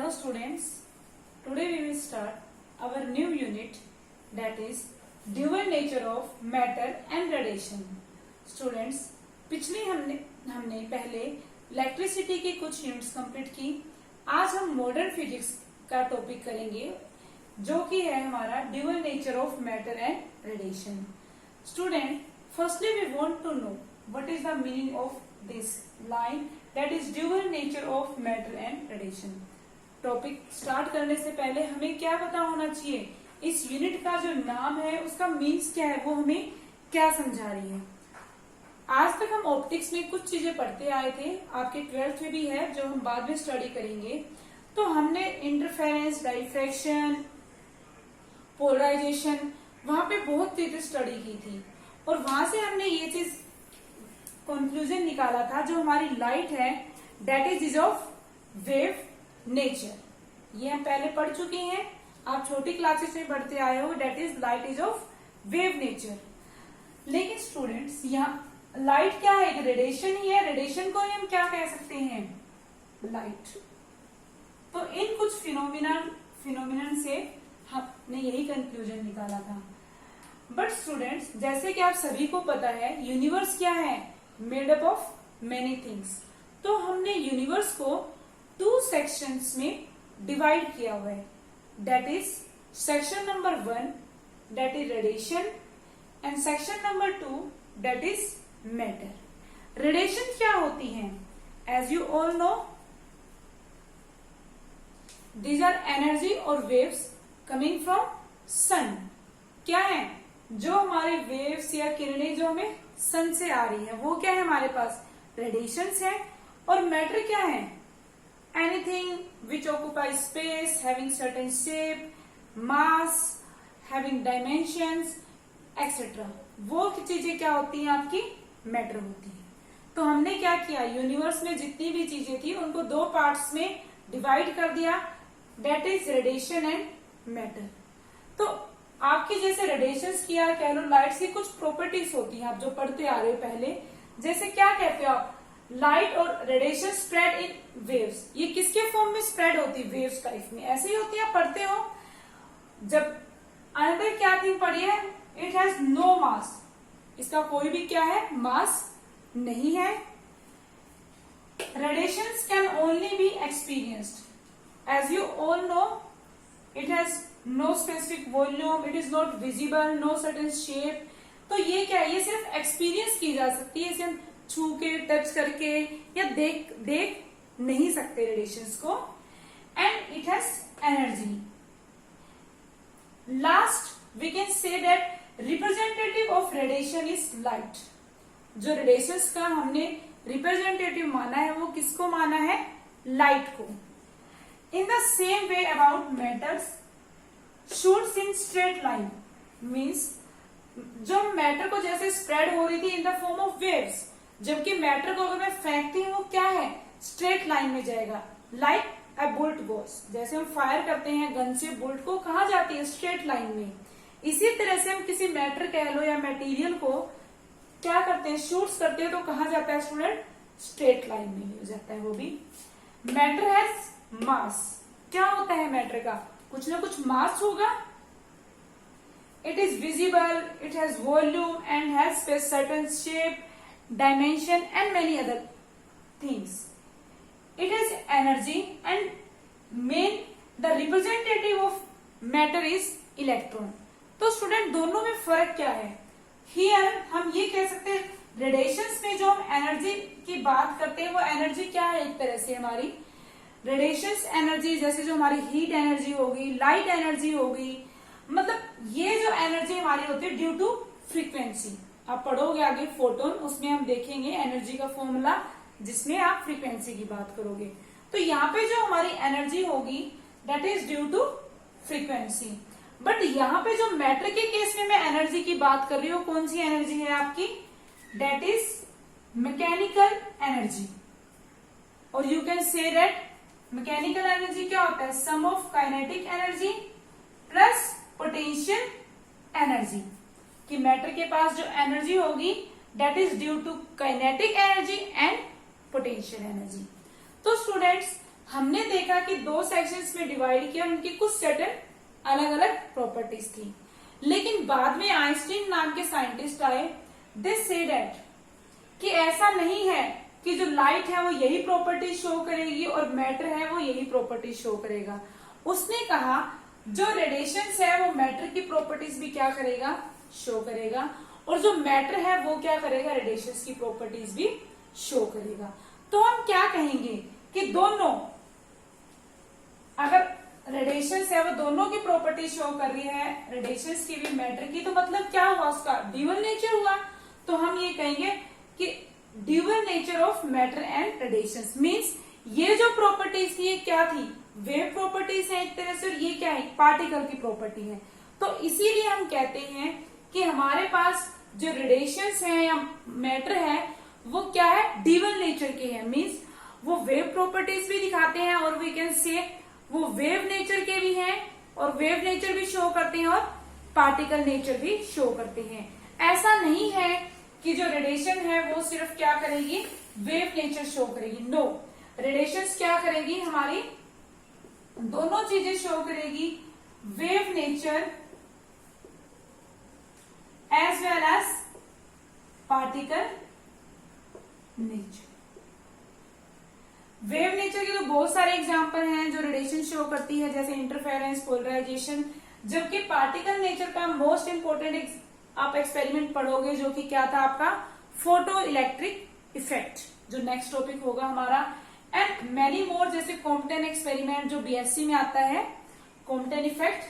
Hello students, today we will start our new unit, that is dual nature of matter and radiation. Students, पिछले हमने पहले electricity की कुछ units complete की. आज हम मॉडर्न फिजिक्स का टॉपिक करेंगे जो कि है हमारा dual nature of matter and radiation. Student, firstly we want to know what is the meaning of this line, that is dual nature of matter and radiation. Topic start करने से पहले हमें क्या पता होना चाहिए, इस यूनिट का जो नाम है उसका मीन्स क्या है, वो हमें क्या समझा रही है. आज तक हम ऑप्टिक्स में कुछ चीजें पढ़ते आए थे, आपके 12th में भी है जो हम बाद में स्टडी करेंगे. तो हमने इंटरफेरेंस, डाइफ्रैक्शन, पोलराइजेशन, वहां पे बहुत चीजें स्टडी की थी और वहां से हमने ये चीज कंक्लूजन निकाला था, जो हमारी लाइट है that is of wave nature. ये हम पहले पढ़ चुके हैं, आप छोटी क्लासेस में पढ़ते आए हो, that is light is of wave nature. लेकिन स्टूडेंट्स, यहाँ लाइट क्या है, एक रेडिएशन ही है. रेडिएशन को हम क्या कह सकते हैं, लाइट. तो इन कुछ फिनोमिनन से हमने यही कंक्लूजन निकाला था. बट स्टूडेंट्स, जैसे कि आप सभी को पता है, यूनिवर्स क्या है, made up of many things. तो हमने यूनिवर्स को 2 सेक्शंस में डिवाइड किया हुआ है, that is section number 1 that is radiation and section number 2 that is matter. Radiation क्या होती है, as you all know, these are energy और वेव्स कमिंग फ्रॉम सन. क्या है, जो हमारे वेव्स या किरणें जो हमें सन से आ रही है, वो क्या है, हमारे पास रेडिएशंस है. और मैटर क्या है, anything which occupies space, having certain shape, mass, having dimensions, etc. वो चीजें क्या होती हैं, आपकी मैटर होती है. तो हमने क्या किया, यूनिवर्स में जितनी भी चीजें थी उनको 2 पार्ट्स में डिवाइड कर दिया, that is radiation and matter. तो आपकी जैसे रेडिएशंस की या कह लो लाइट्स की कुछ प्रॉपर्टीज होती हैं, आप जो पढ़ते आ रहे हो पहले, जैसे क्या कहते हो आप, लाइट और रेडिएशन स्प्रेड इन वेव्स. ये किसके फॉर्म में स्प्रेड होती है, वेव्स टाइप में, ऐसे ही होती है, आप पढ़ते हो. जब अनदर क्या थिंग पढ़ी है, इट हैज नो मास, इसका कोई भी क्या है, मास नहीं है. Radiations can only be experienced, as you all know, it has no specific volume, it is not visible, no certain shape. तो ये क्या है, ये सिर्फ एक्सपीरियंस की जा सकती है, इसे हम छू के, टच करके या देख नहीं सकते रेडिएशंस को. And it has energy. Last we can say that representative of radiation is light. जो रेडिएशंस का हमने रिप्रेजेंटेटिव माना है, वो किसको माना है, लाइट को. In the same way about matters shoots in straight line, means जो मैटर को जैसे स्प्रेड हो रही थी in the form of waves, जबकि मैटर को अगर मैं फेंकती हूँ वो क्या है, स्ट्रेट लाइन में जाएगा, लाइक अ बुलेट गोस. जैसे हम फायर करते हैं गन से, बुलेट को कहाँ जाती है, स्ट्रेट लाइन में. इसी तरह से हम किसी मैटर कह लो या मटेरियल को क्या करते हैं, शूट्स करते हैं, तो कहाँ जाता है स्टूडेंट, स्ट्रेट लाइन में ही हो जाता है वो भी. मैटर हैज मास. क्या होता है मैटर का, कुछ ना कुछ मास होगा. It is visible, it has volume and has certain shape, dimension and many other things. It has energy and main the representative of matter is electron. तो स्टूडेंट, दोनों में फर्क क्या है. Here हम ये कह सकते हैं, रेडिएशंस में जो हम एनर्जी की बात करते हैं, वो एनर्जी क्या है, एक तरह से हमारी रेडिएशंस एनर्जी, जैसे जो हमारी हीट एनर्जी होगी, लाइट एनर्जी होगी, मतलब ये जो एनर्जी हमारी होती है ड्यू टू फ्रीक्वेंसी. आप पढ़ोगे आगे फोटोन, उसमें हम देखेंगे एनर्जी का फॉर्मूला, जिसमें आप फ्रीक्वेंसी की बात करोगे. तो यहाँ पे जो हमारी एनर्जी होगी that is due to frequency. But यहाँ पे जो मैटर के केस में मैं एनर्जी की बात कर रही हूँ, कौन सी एनर्जी है आपकी, दैट इज मैकेनिकल एनर्जी. और you can say that mechanical energy क्या होता है, sum of kinetic energy plus potential energy. कि मैटर के पास जो एनर्जी होगी that is due to kinetic energy and potential energy. तो स्टूडेंट्स, हमने देखा कि दो सेक्शंस में डिवाइड किया, उनकी कुछ सर्टेन अलग अलग प्रॉपर्टीज थी। लेकिन बाद में आइंस्टीन नाम के साइंटिस्ट आए, दे से दैट कि ऐसा नहीं है कि जो लाइट है वो यही प्रॉपर्टी शो करेगी और मैटर है वो यही प्रॉपर्टी शो करेगा। उसने कहा जो रेडिएशंस है वो मैटर की प्रॉपर्टीज भी क्या करेगा, शो करेगा, और जो मैटर है वो क्या करेगा, रेडिएशंस की प्रॉपर्टीज भी शो करेगा। तो हम क्या कहेंगे कि दोनों, अगर रेडिएशंस है वो दोनों की प्रॉपर्टी शो कर रही है, रेडिएशंस की भी मैटर की, तो मतलब क्या हुआ, उसका ड्यूअल नेचर हुआ। तो हम ये कहेंगे कि dual nature of matter and radiations means ये जो प्रॉपर्टीज थी ये क्या थी, वेव प्रॉपर्टीज है एक तरह से, और ये क्या है, पार्टिकल की प्रॉपर्टी है। तो इसीलिए हम कहते हैं कि हमारे पास जो रेडिएशंस है या मैटर है वो क्या है, ड्यूअल नेचर के हैं, मींस वो वेव प्रॉपर्टीज भी दिखाते हैं और वी कैन से वो वेव नेचर के भी हैं और वेव नेचर भी शो करते हैं और पार्टिकल नेचर भी शो करते हैं। ऐसा नहीं है कि जो रेडिएशन है वो सिर्फ क्या करेगी, वेव नेचर शो करेगी। नो, रेडिएशंस क्या करेगी, हमारी दोनों चीजें शो करेगी, wave nature as well as particle nature. Wave nature के तो बहुत सारे एग्जांपल हैं जो रेडिएशन शो करती है, जैसे इंटरफेरेंस, पोलराइजेशन। जबकि पार्टिकल नेचर का मोस्ट इंपोर्टेंट आप एक्सपेरिमेंट पढ़ोगे जो कि क्या था आपका, फोटो इलेक्ट्रिक इफेक्ट, जो नेक्स्ट टॉपिक होगा हमारा, एंड मैनी मोर, जैसे कॉम्पटन एक्सपेरिमेंट जो बीएससी में आता है, कॉम्पटन इफेक्ट,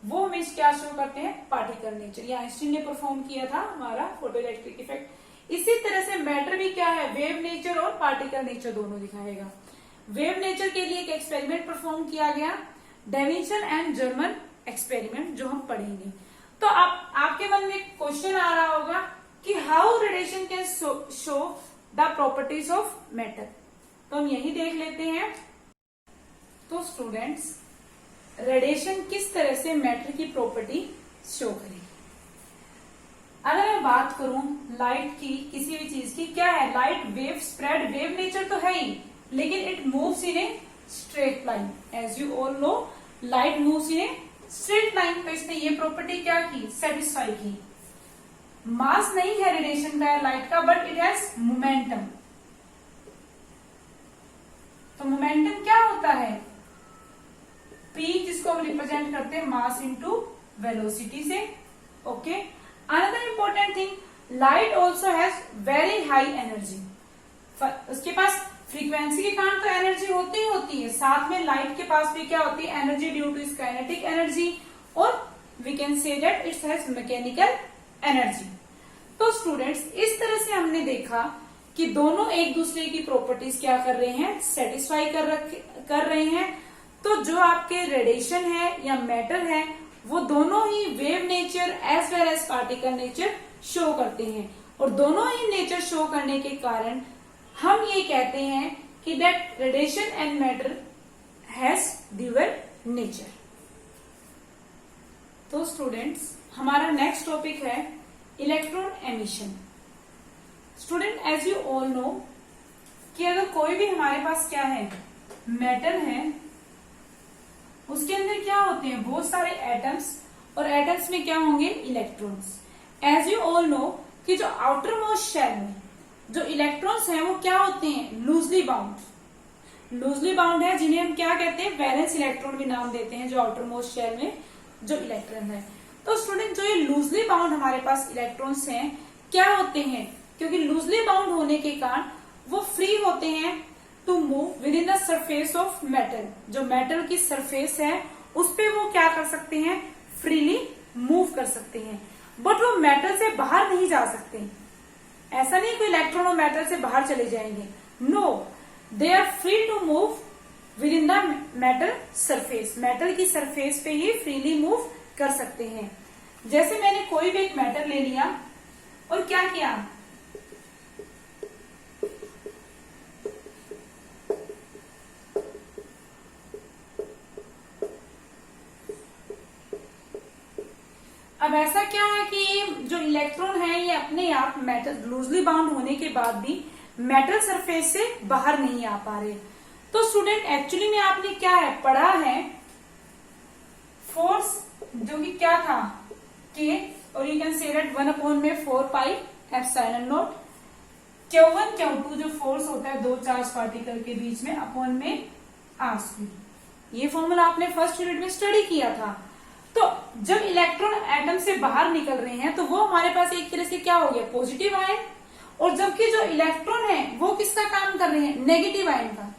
वो हमें क्या शो करते हैं, पार्टिकल नेचर। ये आइंस्टीन ने परफॉर्म किया था हमारा फोटो इलेक्ट्रिक इफेक्ट। इसी तरह से मैटर भी क्या है, वेव नेचर और पार्टिकल नेचर दोनों दिखाएगा। वेव नेचर के लिए एक एक्सपेरिमेंट परफॉर्म किया गया, डेविंसन एंड जर्मन एक्सपेरिमेंट, जो हम पढ़ेंगे। तो आपके मन में क्वेश्चन आ रहा होगा कि how radiation can show the properties of matter. तो हम यही देख लेते हैं। तो स्टूडेंट्स, रेडिएशन किस तरह से मैटर की प्रॉपर्टी शो करेगी। अगर मैं बात करूं लाइट की, किसी भी चीज की, क्या है, light wave spread, wave nature तो है ही, लेकिन it moves in a straight line. As you all know, light moves in a straight line. तो इसने ये प्रॉपर्टी क्या की, सेटिस्फाई की। मास नहीं है रेडिएशन का, लाइट का, बट इट हैज मोमेंटम। तो मोमेंटम क्या होता है, पी, जिसको हम रिप्रेजेंट करते हैं मास इनटू वेलोसिटी से। Okay, another important thing, light also has very high energy. उसके पास फ्रीक्वेंसी के कारण तो एनर्जी होती ही होती है, साथ में लाइट के पास भी क्या होती है, energy due to kinetic energy, और we can say that it has mechanical energy. तो स्टूडेंट्स, इस तरह से हमने देखा कि दोनों एक दूसरे की प्रॉपर्टीज क्या कर रहे हैं, सेटिस्फाई कर रहे हैं। तो जो आपके रेडिएशन है या मैटर है वो दोनों ही wave nature as well as particle nature show करते हैं, और दोनों ही नेचर शो करने के कारण हम ये कहते हैं कि that radiation and matter has dual nature. तो स्टूडेंट्स, हमारा नेक्स्ट टॉपिक है electron emission. Student, as you all know कि अगर कोई भी हमारे पास क्या है, मैटर है, उसके अंदर क्या होते हैं, बहुत सारे एटम्स, और एटम्स में क्या होंगे, electrons. As you all know कि जो आउटर मोस्ट शेल में जो इलेक्ट्रॉन्स हैं वो क्या होते हैं, लूजली बाउंड। लूजली बाउंड है, जिन्हें हम क्या कहते हैं, वैलेंस इलेक्ट्रॉन भी नाम देते हैं, जो आउटर मोस्ट शेल में जो इलेक्ट्रॉन है। तो स्टूडेंट, जो ये लूजली बाउंड हमारे पास इलेक्ट्रॉन्स हैं, क्या होते हैं, क्योंकि लूजली बाउंड होने के कारण वो फ्री होते हैं to move within the surface of metal. जो मेटल की सरफेस है उस पे वो क्या कर सकते हैं, फ्रीली मूव कर सकते हैं, बट वो मेटल से बाहर नहीं जा सकते। ऐसा नहीं कोई इलेक्ट्रॉन और मेटल से बाहर चले जाएंगे, no, they are free to move within the metal surface. Metal की सरफेस पे ही फ्रीली मूव कर सकते हैं। जैसे मैंने कोई भी एक मेटल ले लिया और क्या किया, अब ऐसा क्या है कि जो इलेक्ट्रॉन है ये अपने आप मेटल लूजली बाउंड होने के बाद भी मेटल सरफेस से बाहर नहीं आ पा रहे। तो स्टूडेंट एक्चुअली में आपने क्या है पढ़ा है, फोर्स जो कि क्या था के, और you can say that 1/4 pi epsilon not Q1 Q2 जो फोर्स होता है दो चार्ज पार्टिकल के बीच में अपॉन में R²। ये फॉर्मूला आपने फर्स्ट यूनिट में स्टडी किया था। तो जब इलेक्ट्रॉन एटम से बाहर निकल रहे हैं तो वो हमारे पास एक तरह से क्या हो गया, पॉजिटिव आयन, और जबकि जो इलेक्ट्रॉन है वो किसका काम कर रहे हैं, नेगेटिव आयन का।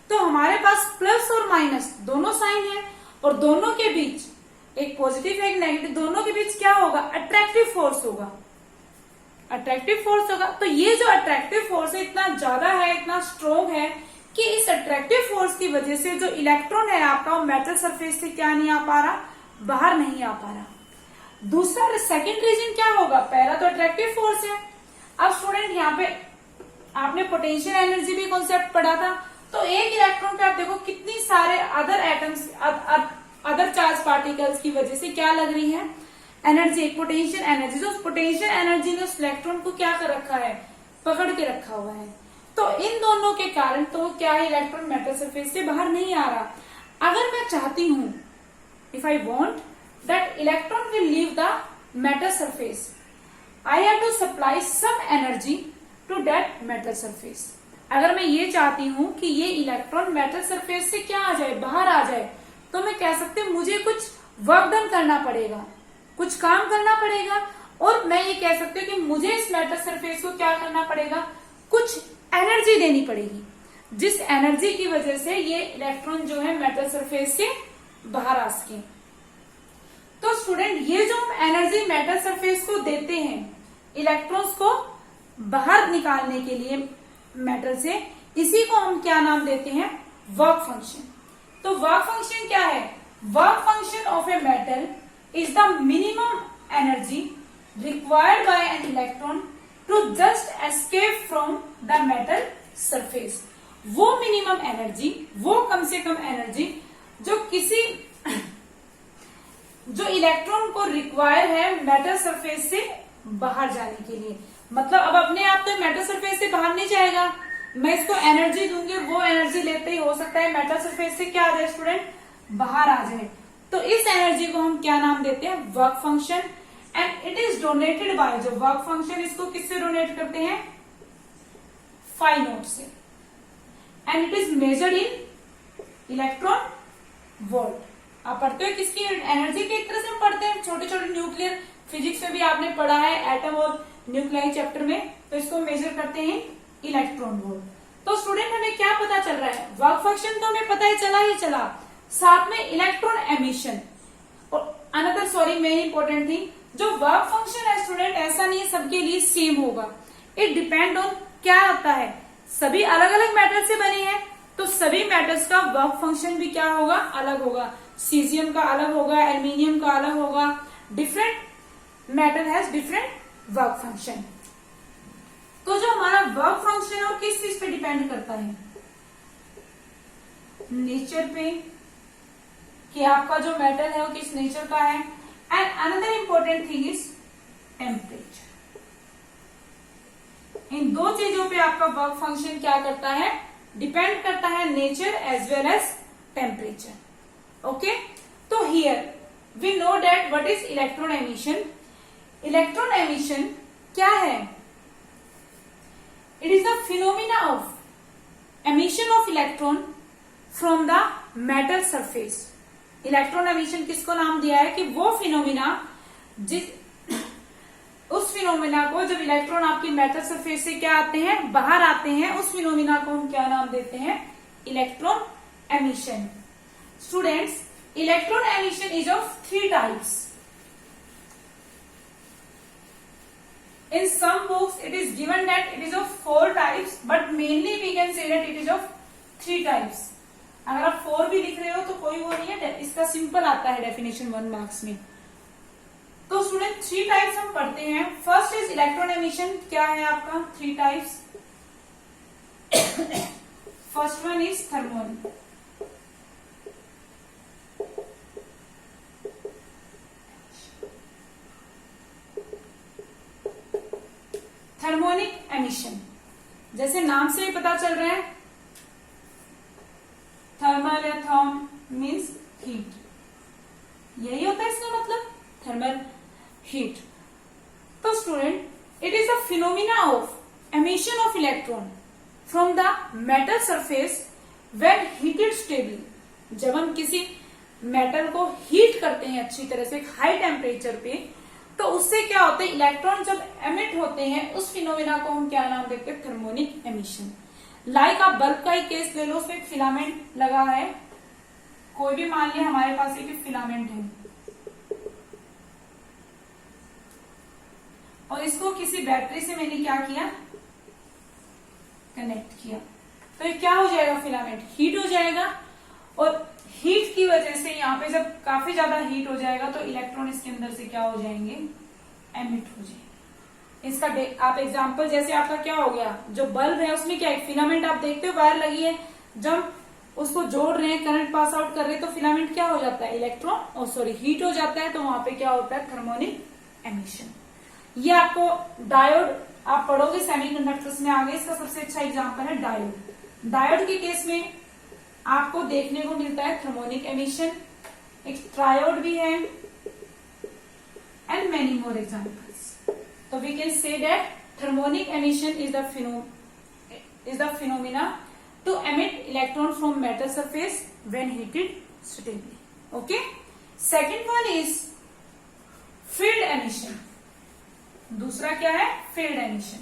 तो हमारे पास प्लस और माइनस दोनों साइन है, और दोनों के बीच एक पॉजिटिव एक नेगेटिव, दोनों के बीच क्या होगा, अट्रैक्टिव फोर्स होगा, अट्रैक्टिव फोर्स होगा। तो ये जो अट्रैक्टिव फोर्स है इतना ज्यादा है, इतना स्ट्रॉन्ग है कि इस अट्रैक्टिव फोर्स की वजह से जो इलेक्ट्रॉन है आपका वो मेटल सरफेस से क्या नहीं आ पा रहा, बाहर नहीं आ पा रहा। दूसरा सेकंड रीजन क्या होगा, पहला तो अट्रैक्टिव फोर्स है। अब स्टूडेंट यहाँ पे आपने पोटेंशियल एनर्जी भी कॉन्सेप्ट पढ़ा था। तो एक इलेक्ट्रॉन पे आप देखो कितनी सारे other atoms other charge particles की वजह से क्या लग रही है, एनर्जी, एक पोटेंशियल एनर्जी। जो पोटेंशियल एनर्जी ने उस इलेक्ट्रॉन को क्या कर रखा है, पकड़ के रखा हुआ है। तो इन दोनों के कारण तो क्या है, इलेक्ट्रॉन मेटल सरफेस से बाहर नहीं आ रहा। अगर मैं चाहती हूं, if I want that electron will leave the metal surface, I have to supply some energy to that metal surface. अगर मैं ये चाहती हूं कि ये इलेक्ट्रॉन मेटल सरफेस से क्या आ जाए, बाहर आ जाए, तो मैं कह सकती हूँ मुझे कुछ वर्क डन करना पड़ेगा, कुछ काम करना पड़ेगा, और मैं ये कह सकती हूँ कि मुझे इस मेटल सरफेस को क्या करना पड़ेगा, कुछ एनर्जी देनी पड़ेगी, जिस एनर्जी की वजह से ये इलेक्ट्रॉन जो है मेटल सरफेस से बाहर आ सके। तो स्टूडेंट ये जो हम एनर्जी मेटल सरफेस को देते हैं इलेक्ट्रॉन्स को बाहर निकालने के लिए मेटल से, इसी को हम क्या नाम देते हैं, वर्क फंक्शन। तो वर्क फंक्शन क्या है, work function of a metal is the minimum energy required by an electron to just escape from the metal surface। वो मिनिमम एनर्जी, वो कम से कम एनर्जी जो किसी जो इलेक्ट्रॉन को रिक्वायर है मेटल सरफेस से बाहर जाने के लिए। मतलब अब अपने आप तो मेटल सरफेस से बाहर नहीं जाएगा, मैं इसको एनर्जी दूंगी और वो एनर्जी लेते ही हो सकता है मेटल सरफेस से क्या आ जाए स्टूडेंट, बाहर आ जाए। तो इस एनर्जी को हम क्या नाम देते हैं, work function. And it is donated bye, जो वर्क फंक्शन इसको किससे डोनेट करते हैं, फाई नोट से। And it is measured in electron volt. आप पढ़ते हो किसकी एनर्जी की, एक तरह से हम पढ़ते हैं छोटे छोटे न्यूक्लियर फिजिक्स में भी आपने पढ़ा है, एटम और न्यूक्लियाई चैप्टर में। तो इसको मेजर करते हैं इलेक्ट्रॉन वोल्ट। तो स्टूडेंट हमें क्या पता चल रहा है, वर्क फंक्शन तो हमें पता ही चला, साथ में इलेक्ट्रॉन एमिशन। और another sorry main important thing, जो वर्क फंक्शन है स्टूडेंट ऐसा नहीं है सबके लिए सेम होगा, इट डिपेंड ऑन क्या होता है, सभी अलग अलग मेटल से बने हैं तो सभी मेटल्स का वर्क फंक्शन भी क्या होगा, अलग होगा। सीजियम का अलग होगा, एल्यूमिनियम का अलग होगा, different metal has different work function. तो जो हमारा वर्क फंक्शन है वो किस चीज पे डिपेंड करता है, नेचर पे, कि आपका जो मेटल है वो किस नेचर का है। And another important thing is temperature. इन दो चीजों पे आपका वर्क फंक्शन क्या करता है, डिपेंड करता है, nature as well as temperature. Okay, तो here we know that what is electron emission. Electron emission क्या है, it is the phenomena of emission of electron from the metal surface. Electron emission किसको नाम दिया है कि वो फिनोमिना उस फिनोमिना को जब इलेक्ट्रॉन आपकी मेटल सरफेस से क्या आते हैं, बाहर आते हैं, उस फिनोमिना को हम क्या नाम देते हैं, electron emission. Students, electron emission is of 3 types. In some books it is given that it is of 4 types, but mainly we can say that it is of 3 types। अगर आप 4 भी लिख रहे हो तो कोई वो नहीं है, इसका सिंपल आता है डेफिनेशन 1 मार्क्स में। तो स्टूडेंट 3 टाइप्स हम पढ़ते हैं। फर्स्ट इज इलेक्ट्रॉन एमिशन, क्या है आपका 3 types. First one is thermionic. Thermionic emission, जैसे नाम से ही पता चल रहा है हीट, यही होता है इसका मतलब थर्मल हीट। तो student it is the phenomena of emission of electron from the metal surface when heated stably. जब हम किसी मेटल को हीट करते हैं अच्छी तरह से हाई टेम्परेचर पे, तो उससे क्या होता है, इलेक्ट्रॉन जब एमिट होते हैं उस फिनोमिना को हम क्या नाम देते हैं, थर्मोनिक एमिशन। लाइक आप बल्ब का ही केस ले लो, उसमें फिलामेंट लगा है, कोई भी मान लिया हमारे पास एक फिलामेंट है और इसको किसी बैटरी से मैंने क्या किया, कनेक्ट किया, तो ये क्या हो जाएगा, फिलामेंट हीट हो जाएगा। और हीट की वजह से यहाँ पे जब काफी ज्यादा हीट हो जाएगा तो इलेक्ट्रॉन इसके अंदर से क्या हो जाएंगे, एमिट हो जाएंगे। इसका आप एग्जांपल, जैसे आपका क्या हो गया, जो बल्ब है उसमें क्या है, फिलामेंट आप देखते हो वायर लगी है, जब उसको जोड़ रहे हैं, करंट पास आउट कर रहे हैं, तो फिलामेंट क्या हो जाता है, इलेक्ट्रॉन हीट हो जाता है, तो वहां पे क्या होता है, थर्मोनिक एमिशन। ये आपको डायोड आप पढ़ोगे सेमीकंडक्टर्स में आगे, इसका सबसे अच्छा एग्जांपल है डायोड। डायोड के केस में आपको देखने को मिलता है थर्मोनिक एमिशन। एक ट्रायोड भी है एंड मेनी मोर एग्जांपल्स। तो we can say that thermionic emission is the phenomena to emit electron from metal surface when heated stably. Okay, second one is field emission. दूसरा क्या है, field emission.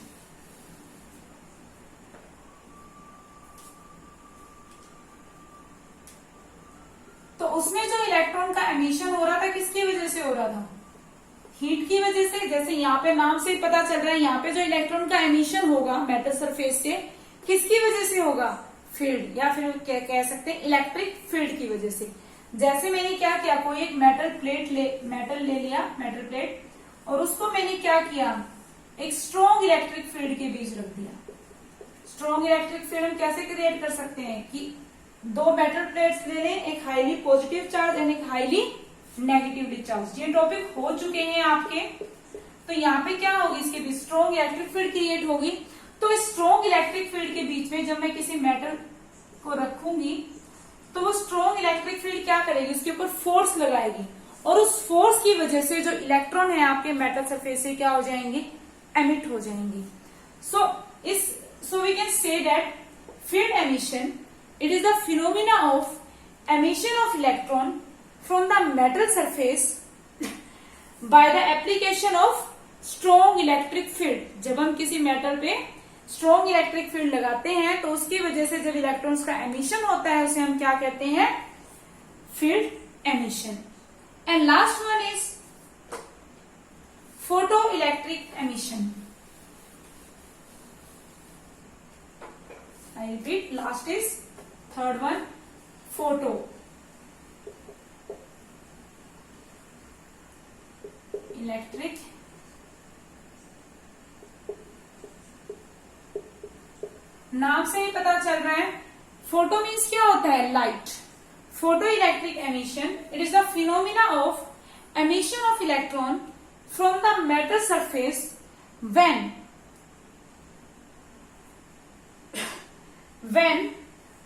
तो उसमें जो electron का emission हो रहा था किसकी वजह से हो रहा था, हीट की वजह से। जैसे यहाँ पे नाम से ही पता चल रहा है, यहाँ पे जो इलेक्ट्रॉन का एमिशन होगा मेटल सरफेस से, किसकी वजह से होगा, फील्ड, या फिर कह सकते हैं इलेक्ट्रिक फील्ड की वजह से। जैसे मैंने क्या किया, कोई एक मेटल ले लिया, मेटल प्लेट, और उसको मैंने क्या किया, एक स्ट्रॉन्ग इलेक्ट्रिक फील्ड के बीच रख दिया। स्ट्रॉन्ग इलेक्ट्रिक फील्ड हम कैसे क्रिएट कर सकते हैं कि दो मेटल प्लेट्स ले लें, एक हाईली पॉजिटिव चार्ज एंड एक हाईली नेगेटिवली चार्ज। ये टॉपिक हो चुके हैं आपके। तो यहाँ पे क्या होगी, इसके बीच स्ट्रॉन्ग इलेक्ट्रिक फील्ड क्रिएट होगी। तो स्ट्रॉन्ग इलेक्ट्रिक फील्ड के बीच में जब मैं किसी मेटल को रखूंगी तो वो स्ट्रॉन्ग इलेक्ट्रिक फील्ड क्या करेगी, उसके ऊपर फोर्स लगाएगी, और उस फोर्स की वजह से जो इलेक्ट्रॉन है आपके मेटल सरफेस से क्या हो जाएंगे, एमिट हो जाएंगे। So we can say that field emission, it is the phenomena of emission of electron from the metal surface by the application of strong electric field। जब हम किसी मेटल पे स्ट्रॉन्ग इलेक्ट्रिक फील्ड लगाते हैं तो उसकी वजह से जब इलेक्ट्रॉन्स का एमिशन होता है उसे हम क्या कहते हैं, field emission. And last one is photo electric emission. I repeat, last is third one, photo electric नाम से ही पता चल रहा है, फोटो मीन्स क्या होता है, light. Photo electric emission, it is the phenomena of emission of electron from the metal surface when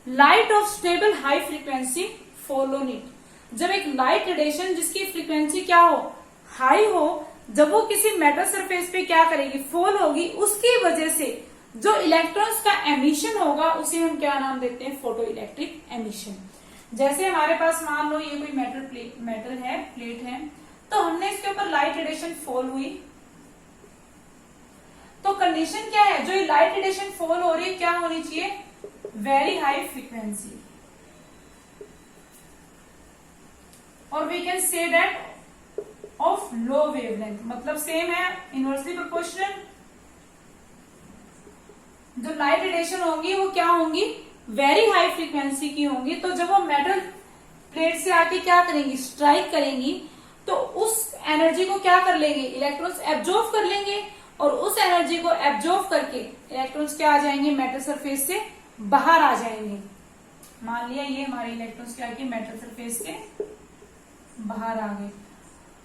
light of stable high frequency fall on it. जब एक लाइट रेडिएशन जिसकी फ्रीक्वेंसी क्या हो, हाई हो, जब वो किसी मेटल सरफेस पे क्या करेगी, फॉल होगी, उसकी वजह से जो इलेक्ट्रॉन्स का एमिशन होगा उसे हम क्या नाम देते हैं, फोटो इलेक्ट्रिक एमिशन। जैसे हमारे पास मान लो ये कोई मेटल है, प्लेट है, तो हमने इसके ऊपर लाइट रेडिएशन फॉल हुई, तो कंडीशन क्या है, जो ये लाइट रेडिएशन फॉल हो रही है क्या होनी चाहिए, वेरी हाई फ्रीक्वेंसी, और we can say that of low wavelength, मतलब सेम है, इनवर्सली प्रोपोर्शनल। जो लाइट रेडिएशन होंगी वो क्या होंगी, वेरी हाई फ्रीक्वेंसी की होंगी। तो जब वो मेटल प्लेट से आके क्या करेंगी, स्ट्राइक करेंगी, तो उस एनर्जी को क्या कर लेंगे, इलेक्ट्रॉन्स एब्जॉर्ब कर लेंगे, और उस एनर्जी को एब्जॉर्ब करके इलेक्ट्रॉन्स क्या आ जाएंगे, मेटल सरफेस से बाहर आ जाएंगे। मान लिया ये हमारे इलेक्ट्रॉन्स क्या किए, मेटल सरफेस से बाहर आ गए।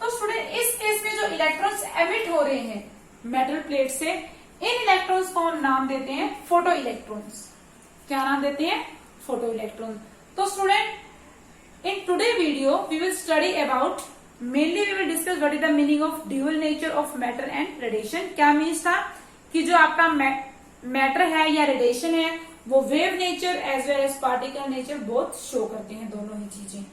तो स्टूडेंट इस केस में जो इलेक्ट्रॉन्स एमिट हो रहे हैं मेटल प्लेट से, इन इलेक्ट्रॉन्स को हम नाम देते हैं फोटो इलेक्ट्रॉन्स। क्या नाम देते हैं, फोटो इलेक्ट्रॉन। तो student In today video, we will study about, mainly we will discuss what is the meaning of dual nature of matter and radiation. क्या मीन्स था कि जो आपका मैटर है या रेडिएशन है वो wave nature as well as particle nature both show करते हैं, दोनों ही चीजें.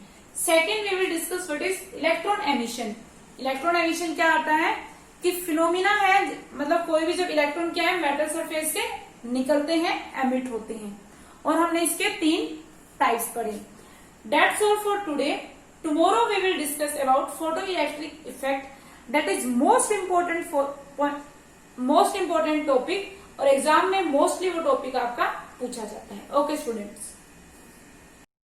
Second we will discuss what is electron emission. Electron emission क्या आता है कि फिनोमिना है, मतलब कोई भी जब इलेक्ट्रॉन क्या है मेटल सरफेस से निकलते हैं, एमिट होते हैं, और हमने इसके 3 टाइप्स पढ़े. That's all for today. Tomorrow we will discuss about photoelectric effect. That is most important topic, और एग्जाम में मोस्टली वो टॉपिक आपका पूछा जाता है. Okay students.